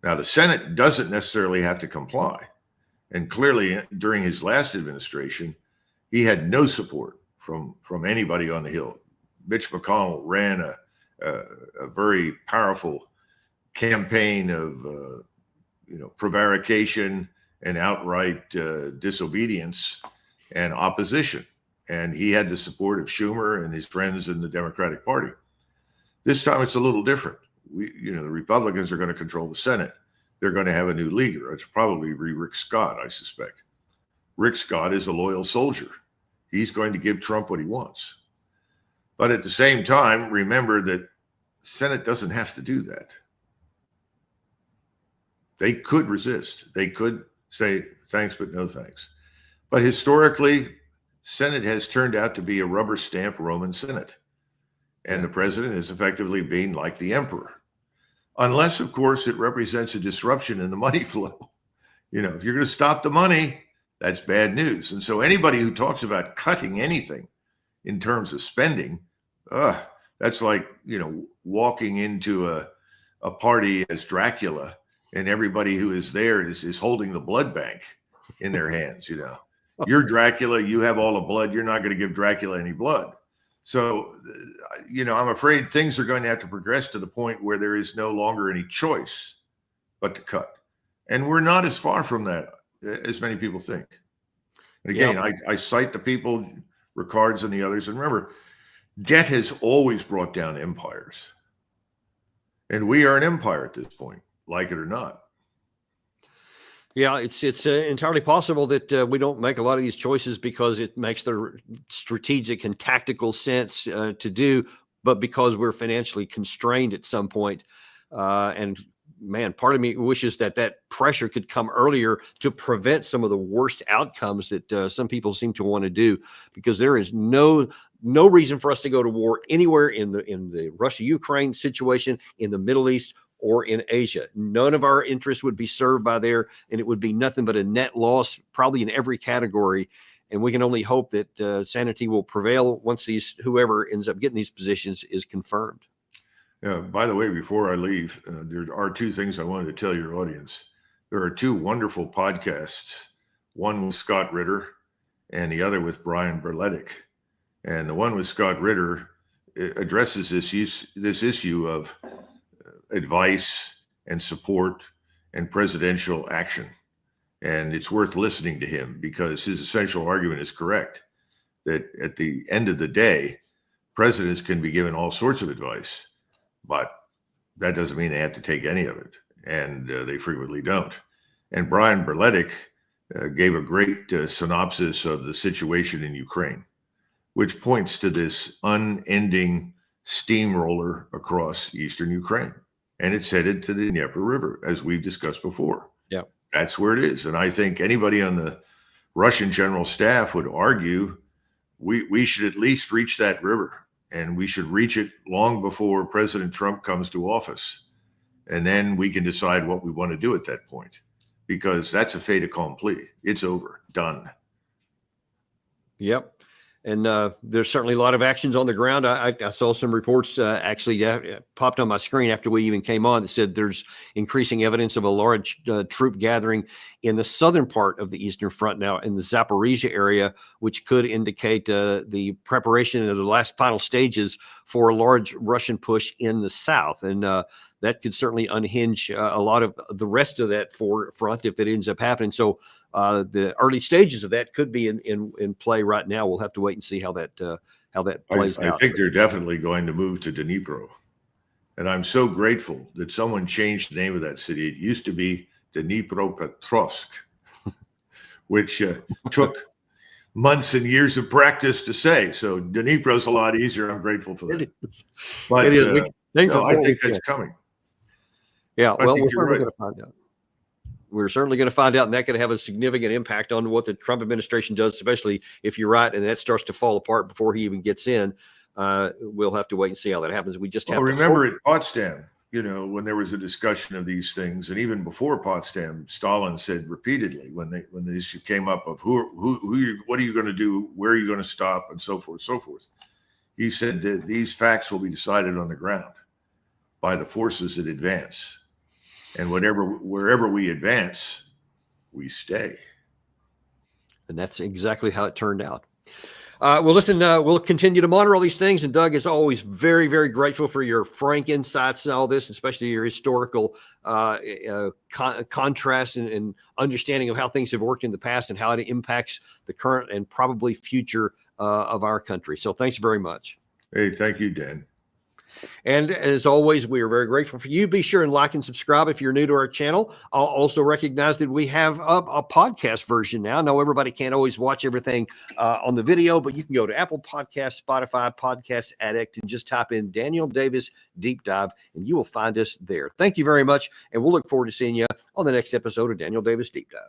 Now, the Senate doesn't necessarily have to comply. And clearly, during his last administration, he had no support from anybody on the Hill. Mitch McConnell ran a very powerful campaign of prevarication and outright disobedience and opposition. And he had the support of Schumer and his friends in the Democratic Party. This time it's a little different. The Republicans are going to control the Senate. They're going to have a new leader. It's probably Rick Scott, I suspect. Rick Scott is a loyal soldier. He's going to give Trump what he wants. But at the same time, remember that the Senate doesn't have to do that. They could resist. They could say thanks, but no thanks. But historically, Senate has turned out to be a rubber stamp Roman Senate. And the president is effectively being like the emperor. Unless, of course, it represents a disruption in the money flow. If you're going to stop the money, that's bad news. And so anybody who talks about cutting anything in terms of spending, that's like, walking into a party as Dracula and everybody who is there is holding the blood bank in their hands, You're Dracula, you have all the blood, you're not going to give Dracula any blood. So, I'm afraid things are going to have to progress to the point where there is no longer any choice but to cut. And we're not as far from that as many people think. And again, I cite the people, Ricards and the others. And remember, debt has always brought down empires. And we are an empire at this point, like it or not. Yeah, it's entirely possible that we don't make a lot of these choices because it makes the strategic and tactical sense to do, but because we're financially constrained at some point. And man, part of me wishes that pressure could come earlier to prevent some of the worst outcomes that some people seem to want to do, because there is no reason for us to go to war anywhere in the Russia-Ukraine situation, in the Middle East, or in Asia. None of our interests would be served by there, and it would be nothing but a net loss, probably in every category. And we can only hope that sanity will prevail once whoever ends up getting these positions is confirmed. Yeah. By the way, before I leave, there are two things I wanted to tell your audience. There are two wonderful podcasts, one with Scott Ritter and the other with Brian Berletic. And the one with Scott Ritter addresses this issue of advice and support and presidential action. And it's worth listening to him because his essential argument is correct, that at the end of the day, presidents can be given all sorts of advice, but that doesn't mean they have to take any of it. And they frequently don't. And Brian Berletic gave a great synopsis of the situation in Ukraine, which points to this unending steamroller across eastern Ukraine. And it's headed to the Dnieper River, as we've discussed before. Yeah, that's where it is. And I think anybody on the Russian general staff would argue we should at least reach that river, and we should reach it long before President Trump comes to office. And then we can decide what we want to do at that point, because that's a fait accompli. It's over, done. Yep. And there's certainly a lot of actions on the ground. I saw some reports actually popped on my screen after we even came on that said there's increasing evidence of a large troop gathering in the southern part of the Eastern Front now, in the Zaporizhia area, which could indicate the preparation of the final stages for a large Russian push in the south. And that could certainly unhinge a lot of the rest of that front if it ends up happening. So the early stages of that could be in play right now. We'll have to wait and see how that plays out. I think they're definitely going to move to Dnipro. And I'm so grateful that someone changed the name of that city. It used to be Dnipropetrovsk, which took months and years of practice to say. So Dnipro's a lot easier. I'm grateful for that. But it is. I think that's coming. Yeah, well, we're right. going to find out. we're certainly going to find out, and that could have a significant impact on what the Trump administration does, especially if you're right and that starts to fall apart before he even gets in. We'll have to wait and see how that happens. We just have to remember at Potsdam, when there was a discussion of these things, and even before Potsdam, Stalin said repeatedly when the issue came up of what are you going to do, where are you going to stop, and so forth, so forth. He said that these facts will be decided on the ground by the forces that advance, and wherever we advance, we stay. And that's exactly how it turned out. Well, listen, we'll continue to monitor all these things. And Doug, is always very, very grateful for your frank insights and all this, especially your historical contrast and understanding of how things have worked in the past and how it impacts the current and probably future of our country. So thanks very much. Hey, thank you, Dan. And as always, we are very grateful for you. Be sure and like and subscribe if you're new to our channel. I'll also recognize that we have a podcast version now. I know everybody can't always watch everything on the video, but you can go to Apple Podcasts, Spotify, Podcast Addict, and just type in Daniel Davis Deep Dive, and you will find us there. Thank you very much, and we'll look forward to seeing you on the next episode of Daniel Davis Deep Dive.